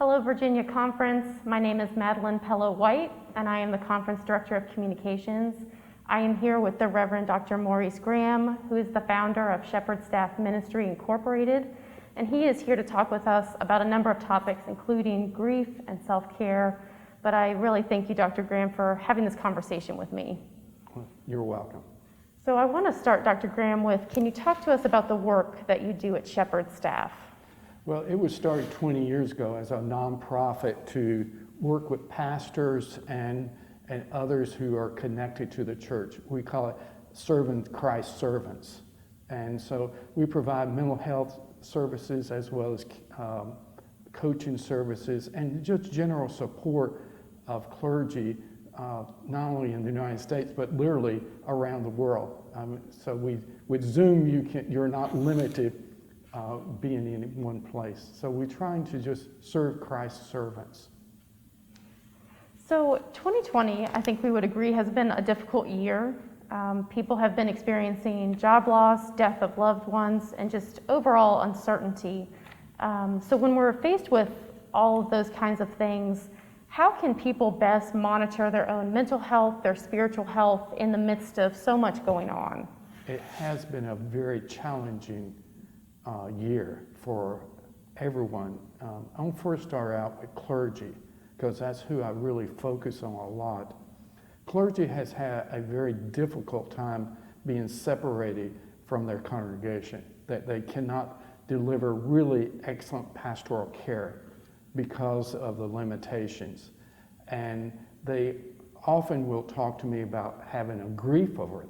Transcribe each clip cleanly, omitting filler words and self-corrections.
Hello, Virginia Conference. My name is Madeline Pello-White, and I am the Conference Director of Communications. I am here with the Reverend Dr. Maurice Graham, who is the founder of Shepherd Staff Ministry Incorporated, and he is here to talk with us about a number of topics, including grief and self-care. But I really thank you, Dr. Graham, for having this conversation with me. You're welcome. So I want to start, Dr. Graham, with, can you talk to us about the work that you do at Shepherd Staff? Well, it was started 20 years ago as a nonprofit to work with pastors and others who are connected to the church. We call it Servant Christ Servants. And so we provide mental health services as well as coaching services and just general support of clergy, not only in the United States, but literally around the world. So with Zoom, you're not limited being in one place. So we're trying to just serve Christ's servants. So 2020, I think we would agree, has been a difficult year. People have been experiencing job loss, death of loved ones, and just overall uncertainty. So when we're faced with all of those kinds of things, how can people best monitor their own mental health, their spiritual health in the midst of so much going on? It has been a very challenging year for everyone. I'll first start out with clergy, because that's who I really focus on a lot. Clergy has had a very difficult time being separated from their congregation, that they cannot deliver really excellent pastoral care because of the limitations. And they often will talk to me about having a grief over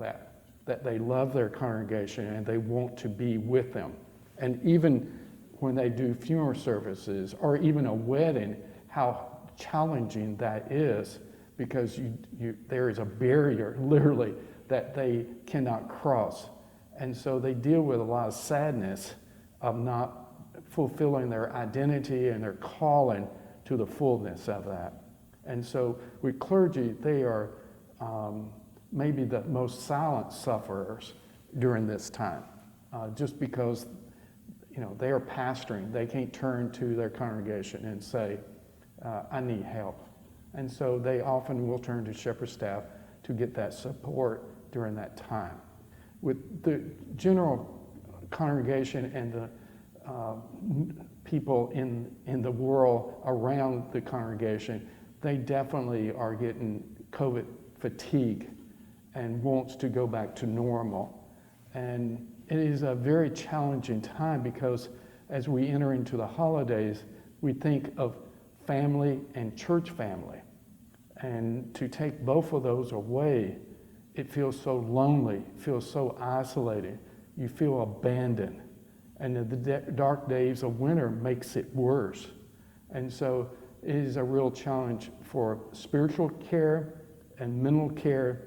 that they love their congregation and they want to be with them. And even when they do funeral services or even a wedding, how challenging that is, because there is a barrier literally that they cannot cross. And so they deal with a lot of sadness of not fulfilling their identity and their calling to the fullness of that. And so with clergy, they are maybe the most silent sufferers during this time, just because they are pastoring. They can't turn to their congregation and say, I need help. And so they often will turn to Shepherd Staff to get that support during that time. With the general congregation and the people in the world around the congregation, they definitely are getting COVID fatigue and wants to go back to normal. And it is a very challenging time because as we enter into the holidays, we think of family and church family. And to take both of those away, it feels so lonely, feels so isolated. You feel abandoned. And the dark days of winter makes it worse. And so it is a real challenge for spiritual care and mental care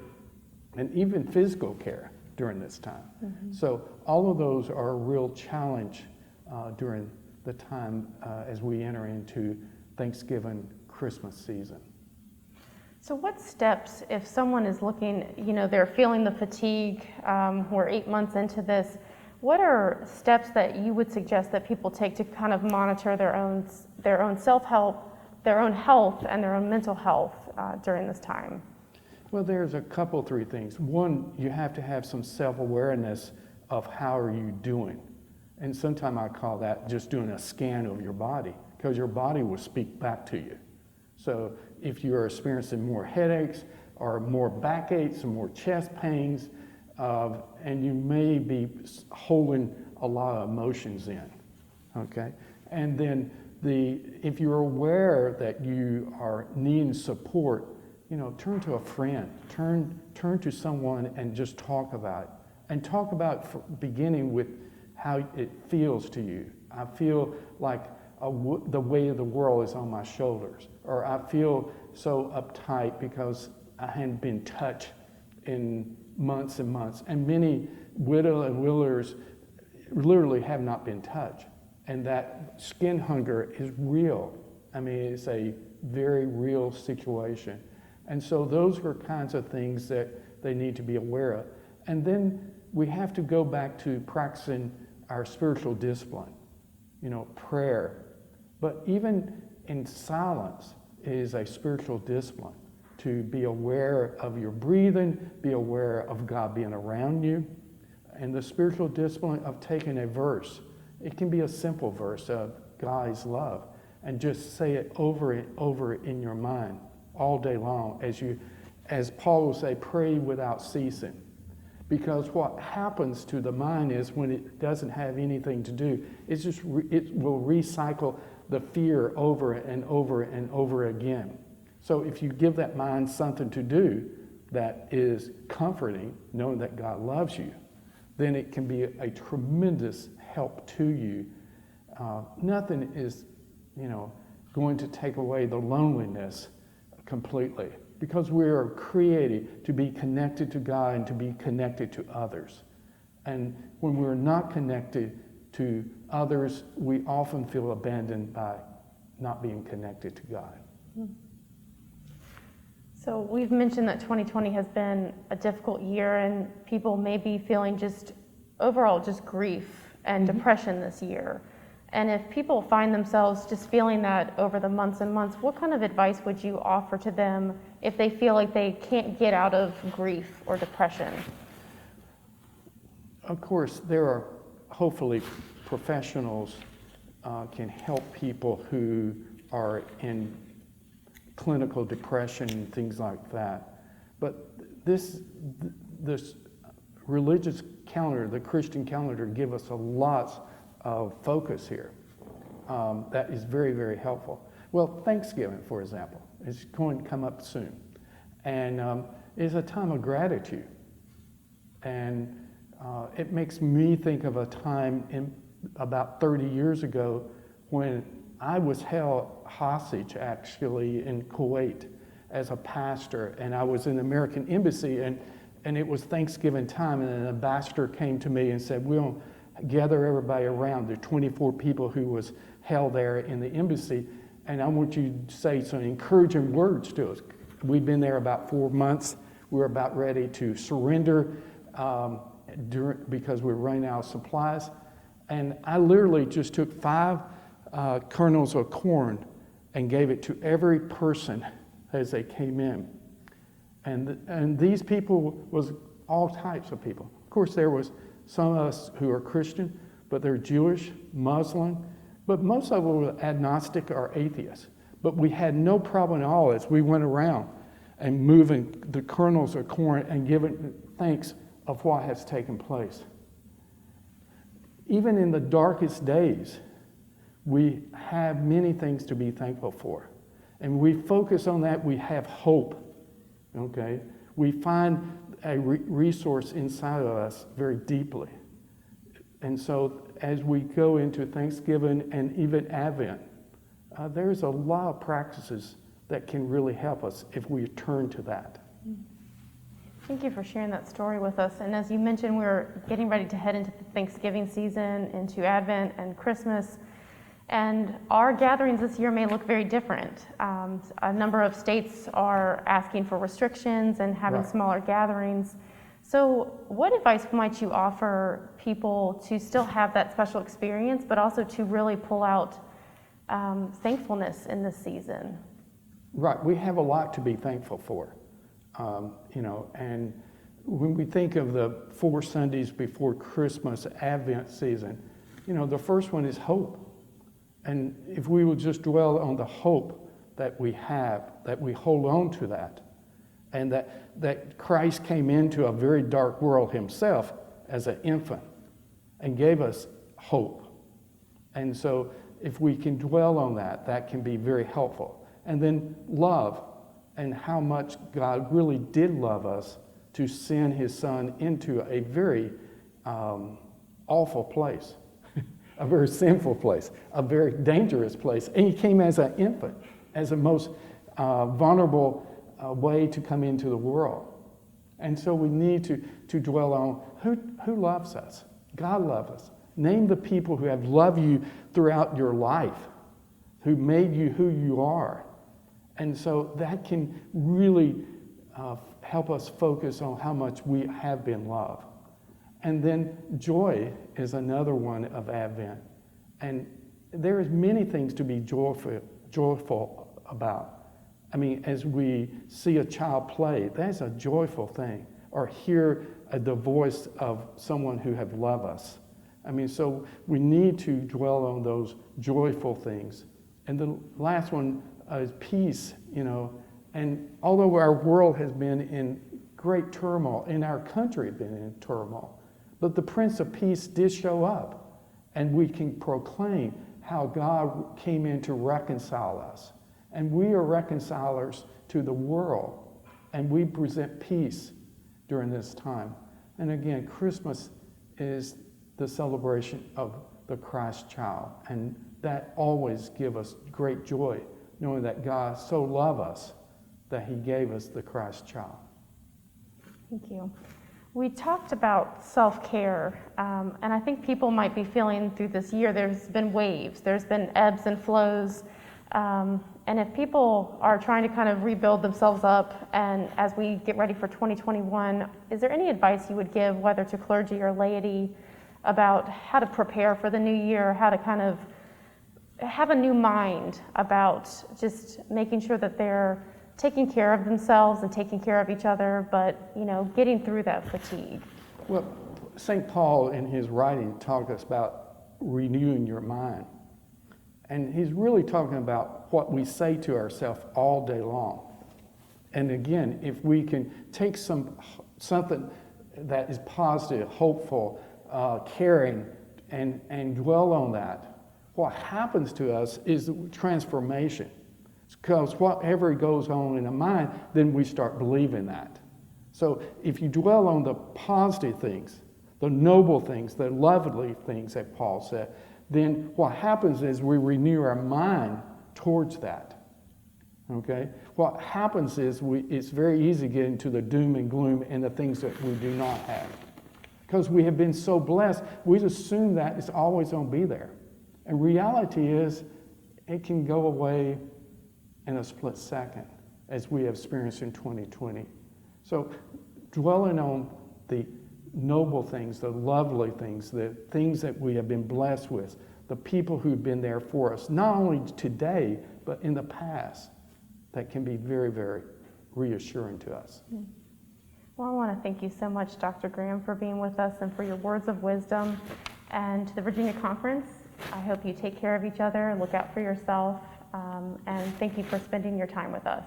and even physical care during this time. Mm-hmm. So all of those are a real challenge during the time as we enter into Thanksgiving, Christmas season. So what steps, if someone is looking, they're feeling the fatigue, we're 8 months into this, what are steps that you would suggest that people take to kind of monitor their own self-help, their own health, and their own mental health during this time? Well, there's three things. One, you have to have some self-awareness of how are you doing. And sometimes I call that just doing a scan of your body, because your body will speak back to you. So if you're experiencing more headaches or more backaches or more chest pains, and you may be holding a lot of emotions in, okay? And then if you're aware that you are needing support, turn to a friend, turn to someone and just talk about it. And talk about beginning with how it feels to you. I feel like the weight of the world is on my shoulders, or I feel so uptight because I hadn't been touched in months and months. And many widow and widowers literally have not been touched. And that skin hunger is real. I mean, it's a very real situation. And so those are kinds of things that they need to be aware of. And then we have to go back to practicing our spiritual discipline, prayer. But even in silence is a spiritual discipline, to be aware of your breathing, be aware of God being around you, and the spiritual discipline of taking a verse. It can be a simple verse of God's love, and just say it over and over in your mind all day long as Paul will say, pray without ceasing. Because what happens to the mind is when it doesn't have anything to do, it will recycle the fear over and over and over again. So if you give that mind something to do that is comforting, knowing that God loves you, then it can be a tremendous help to you. Nothing is, going to take away the loneliness completely, because we are created to be connected to God and to be connected to others. And when we're not connected to others, we often feel abandoned by not being connected to God. So we've mentioned that 2020 has been a difficult year, and people may be feeling just overall just grief and depression this year. And if people find themselves just feeling that over the months and months, what kind of advice would you offer to them if they feel like they can't get out of grief or depression? Of course, there are hopefully professionals can help people who are in clinical depression and things like that. But this religious calendar, the Christian calendar, give us a lot of focus here. That is very, very helpful. Well, Thanksgiving, for example, is going to come up soon. And it's a time of gratitude. And it makes me think of a time about 30 years ago when I was held hostage, actually, in Kuwait as a pastor. And I was in the American Embassy, and it was Thanksgiving time, and an ambassador came to me and said, we'll gather everybody around. There are 24 people who was held there in the embassy, and I want you to say some encouraging words to us. We've been there about 4 months. We're about ready to surrender because we're running out of supplies. And I literally just took 5 kernels of corn and gave it to every person as they came in. And these people was all types of people. Of course, there was some of us who are Christian, but they're Jewish, Muslim, but most of them were agnostic or atheists. But we had no problem at all as we went around and moving the kernels of corn and giving thanks of what has taken place. Even in the darkest days, we have many things to be thankful for. And we focus on that, we have hope, okay? We find a resource inside of us very deeply. And so as we go into Thanksgiving and even Advent, there's a lot of practices that can really help us if we turn to that. Thank you for sharing that story with us. And as you mentioned, we're getting ready to head into the Thanksgiving season, into Advent and Christmas. And our gatherings this year may look very different. A number of states are asking for restrictions and having smaller gatherings. So what advice might you offer people to still have that special experience, but also to really pull out thankfulness in this season? Right, we have a lot to be thankful for. And when we think of the 4 Sundays before Christmas, Advent season, the first one is hope. And if we would just dwell on the hope that we have, that we hold on to that, and that Christ came into a very dark world himself as an infant and gave us hope. And so if we can dwell on that, that can be very helpful. And then love, and how much God really did love us to send his son into a very awful place. A very sinful place, a very dangerous place. And he came as an infant, as the most vulnerable way to come into the world. And so we need to dwell on who loves us. God loves us. Name the people who have loved you throughout your life, who made you who you are. And so that can really help us focus on how much we have been loved. And then joy is another one of Advent. And there is many things to be joyful joyful about. I mean, as we see a child play, that's a joyful thing. Or hear the voice of someone who have loved us. I mean, so we need to dwell on those joyful things. And the last one is peace, you know. And although our world has been in great turmoil, and our country has been in turmoil, but the Prince of Peace did show up, and we can proclaim how God came in to reconcile us. And we are reconcilers to the world, and we present peace during this time. And again, Christmas is the celebration of the Christ child, and that always gives us great joy, knowing that God so loved us that he gave us the Christ child. Thank you. We talked about self-care, and I think people might be feeling through this year, there's been waves, there's been ebbs and flows, and if people are trying to kind of rebuild themselves up, and as we get ready for 2021, is there any advice you would give, whether to clergy or laity, about how to prepare for the new year, how to kind of have a new mind about just making sure that they're taking care of themselves and taking care of each other, but, you know, getting through that fatigue? Well, St. Paul in his writing talks about renewing your mind. And he's really talking about what we say to ourselves all day long. And again, if we can take something that is positive, hopeful, caring, and dwell on that, what happens to us is transformation. Because whatever goes on in the mind, then we start believing that. So if you dwell on the positive things, the noble things, the lovely things that Paul said, then what happens is we renew our mind towards that. Okay? What happens is it's very easy to get into the doom and gloom and the things that we do not have. Because we have been so blessed, we assume that it's always going to be there. And reality is, it can go away in a split second, as we have experienced in 2020. So dwelling on the noble things, the lovely things, the things that we have been blessed with, the people who've been there for us, not only today, but in the past, that can be very, very reassuring to us. Well, I want to thank you so much, Dr. Graham, for being with us and for your words of wisdom. And to the Virginia Conference, I hope you take care of each other, look out for yourself, and thank you for spending your time with us.